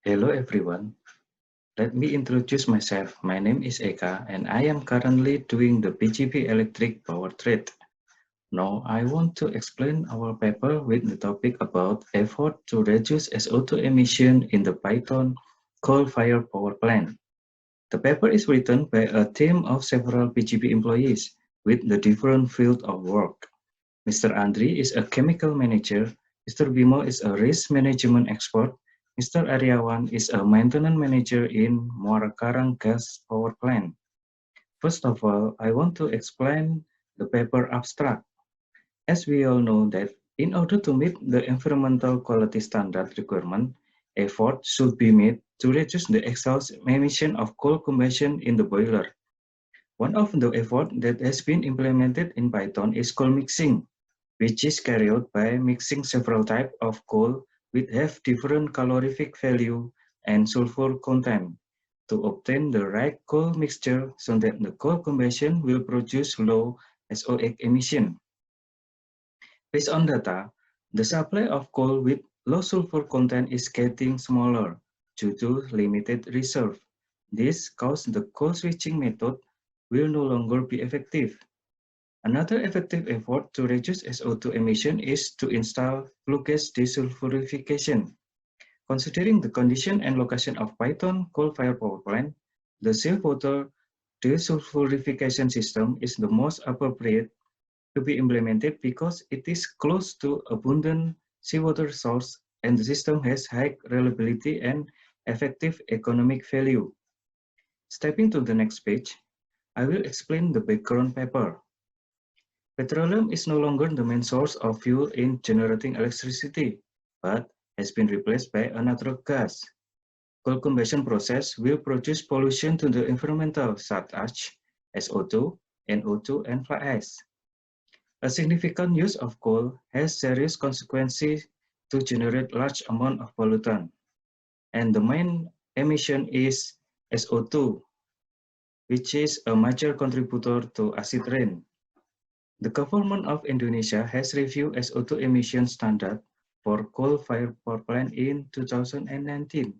Hello everyone, let me introduce myself. My name is Eka and I am currently doing the PGP electric power trade. Now I want to explain our paper with the topic about effort to reduce SO2 emission in the Python coal-fired power plant. The paper is written by a team of several PGP employees with the different field of work. Mr. Andri is a chemical manager, Mr. Bimo is a risk management expert, Mr. Aryawan is a maintenance manager in Muara Karang Gas Power Plant. First of all, I want to explain the paper abstract. As we all know that in order to meet the environmental quality standard requirement, effort should be made to reduce the exhaust emission of coal combustion in the boiler. One of the efforts that has been implemented in Python is coal mixing, which is carried out by mixing several types of coal which have different calorific value and sulfur content to obtain the right coal mixture so that the coal combustion will produce low SOx emission. Based on data, the supply of coal with low sulfur content is getting smaller due to limited reserve. This causes the coal switching method will no longer be effective. Another effective effort to reduce SO2 emission is to install flue gas desulfurification. Considering the condition and location of Python coal-fired power plant, the seawater desulfurification system is the most appropriate to be implemented because it is close to abundant seawater source and the system has high reliability and effective economic value. Stepping to the next page, I will explain the background paper. Petroleum is no longer the main source of fuel in generating electricity, but has been replaced by a natural gas. Coal combustion process will produce pollution to the environmental such as SO2, NO2, and fly ash. A significant use of coal has serious consequences to generate large amount of pollutant, and the main emission is SO2, which is a major contributor to acid rain. The government of Indonesia has reviewed SO2 emission standard for coal-fired power plant in 2019.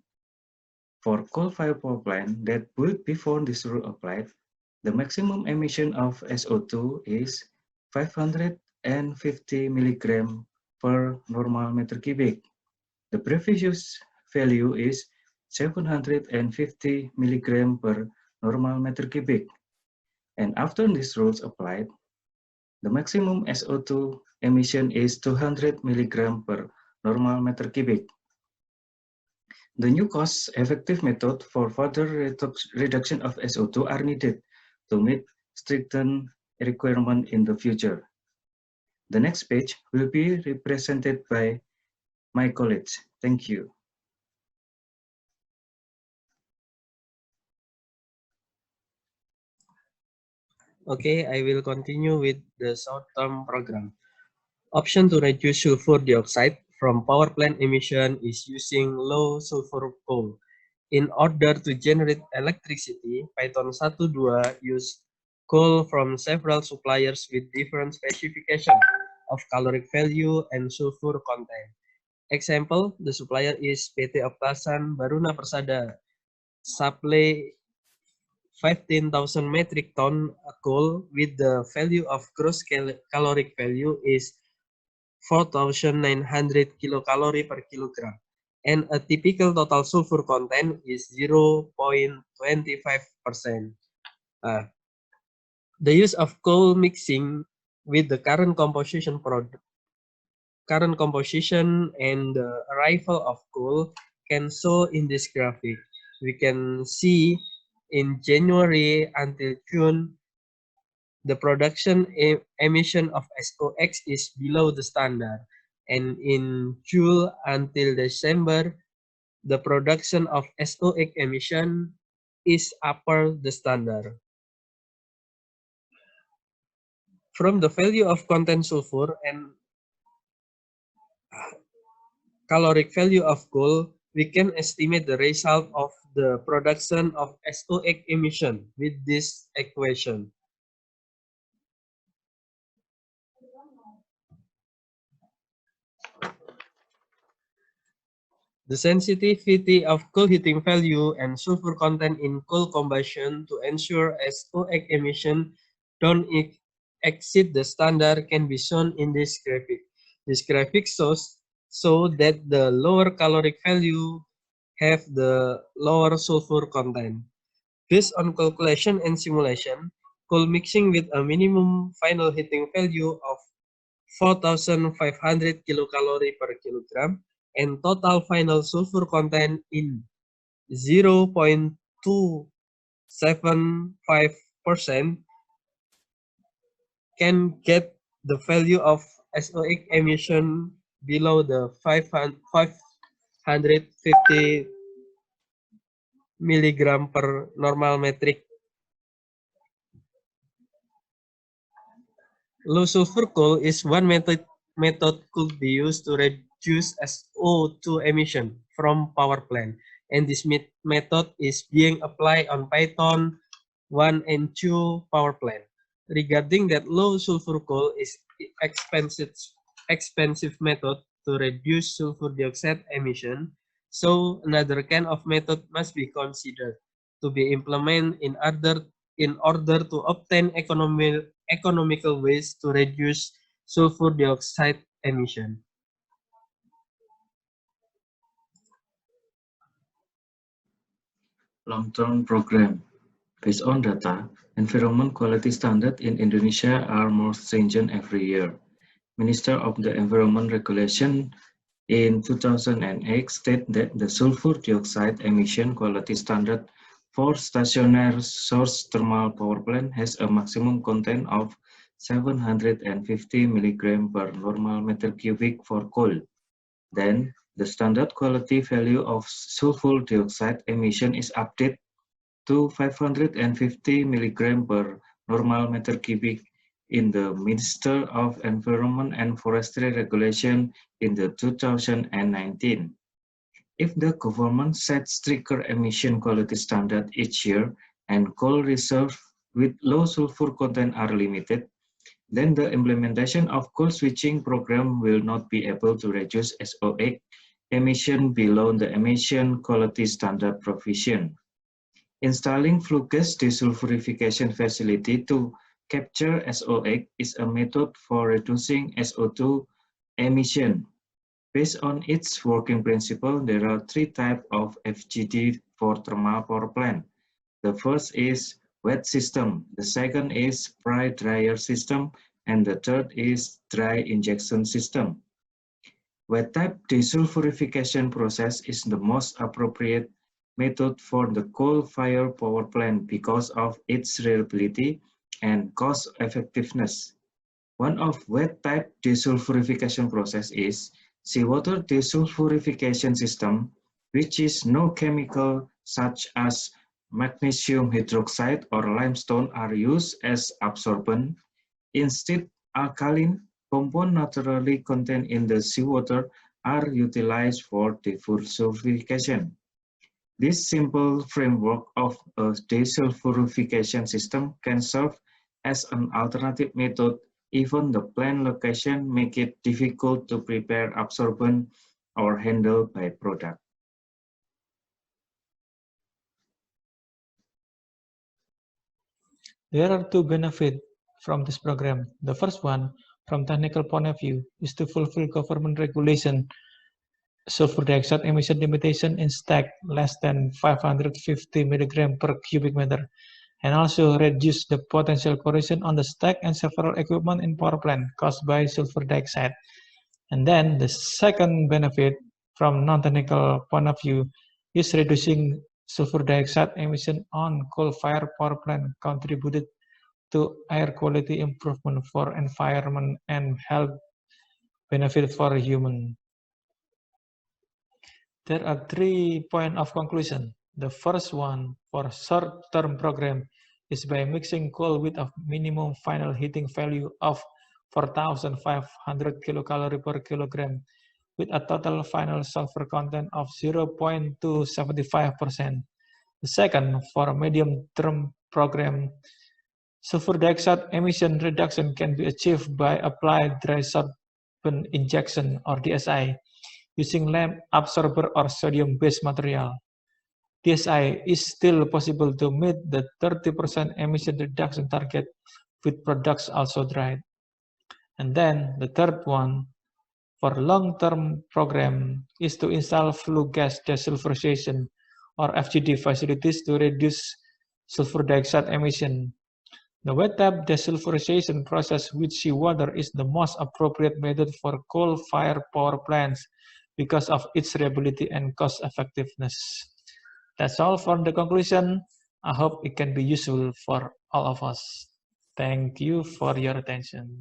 For coal-fired power plant that built before this rule applied, the maximum emission of SO2 is 550 milligram per normal meter cubic. The previous value is 750 milligram per normal meter cubic. And after these rules applied, the maximum SO2 emission is 200 milligram per normal meter cubic. The new cost-effective method for further reduction of SO2 are needed to meet stricter requirements in the future. The next page will be represented by my colleagues. Thank you. Okay, I will continue with the short-term program. Option to reduce sulfur dioxide from power plant emission is using low sulfur coal. In order to generate electricity, Python 1.2 use coal from several suppliers with different specification of caloric value and sulfur content. Example, the supplier is PT Optasan Baruna Persada, supply 15,000 metric ton coal with the value of gross caloric value is 4,900 kilocalorie per kilogram, and a typical total sulfur content is 0.25%. The use of coal mixing with the current composition and the arrival of coal can show in this graphic. We can see in January until June, the production emission of SOx is below the standard. And in June until December, the production of SOx emission is upper the standard. From the value of content sulfur and caloric value of coal, we can estimate the result of the production of SOx emission with this equation. The sensitivity of coal heating value and sulfur content in coal combustion to ensure SOx emission don't exceed the standard can be shown in this graphic. This graphic show that the lower caloric value have the lower sulfur content. Based on calculation and simulation, coal mixing with a minimum final heating value of 4,500 kilocalorie per kilogram and total final sulfur content in 0.275% can get the value of SOx emission below the 550 milligram per normal metric. Low sulfur coal is one method could be used to reduce SO2 emission from power plant, and this method is being applied on Python 1 and 2 power plant. Regarding that low sulfur coal is expensive method to reduce sulfur dioxide emission, so another kind of method must be considered to be implemented in order to obtain economical ways to reduce sulfur dioxide emission. Long-term program. Based on data, environment quality standards in Indonesia are more stringent every year. Minister of the Environment Regulation in 2008 stated that the sulfur dioxide emission quality standard for stationary source thermal power plant has a maximum content of 750 mg per normal meter cubic for coal. Then, the standard quality value of sulfur dioxide emission is updated to 550 mg per normal meter cubic in the Minister of Environment and Forestry Regulation in the 2019. If the government sets stricter emission quality standard each year and coal reserves with low sulfur content are limited, then the implementation of coal switching program will not be able to reduce SOx emission below the emission quality standard provision. Installing flue gas desulfurification facility to capture SOx is a method for reducing SO2 emission. Based on its working principle, there are three types of FGD for thermal power plant. The first is wet system, the second is dry dryer system, and the third is dry injection system. Wet type desulfurification process is the most appropriate method for the coal-fired power plant because of its reliability and cost effectiveness. One of wet type desulfurification process is seawater desulfurification system, which is no chemical such as magnesium hydroxide or limestone are used as absorbent. Instead, alkaline compounds naturally contained in the seawater are utilized for desulfurification. This simple framework of a desulfurification system can serve as an alternative method even the plant location make it difficult to prepare absorbent or handle byproduct. There are two benefits from this program. The first one, from technical point of view, is to fulfill government regulation sulfur dioxide emission limitation in stack less than 550 mg per cubic meter, and also reduce the potential corrosion on the stack and several equipment in power plant caused by sulfur dioxide. And then the second benefit from non-technical point of view is reducing sulfur dioxide emission on coal-fired power plant contributed to air quality improvement for environment and health benefit for human. There are 3 points of conclusion. The first one, for short-term program, is by mixing coal with a minimum final heating value of 4,500 kilocalorie per kilogram with a total final sulfur content of 0.275%. The second, for a medium-term program, sulfur dioxide emission reduction can be achieved by applied dry sorbent injection or DSI using lamp absorber or sodium-based material. TSI is still possible to meet the 30% emission reduction target with products also dried. And then the third one, for long-term program, is to install flue gas desulfurization or FGD facilities to reduce sulfur dioxide emission. The wet tap desulfurization process with seawater is the most appropriate method for coal-fired power plants because of its reliability and cost-effectiveness. That's all for the conclusion. I hope it can be useful for all of us. Thank you for your attention.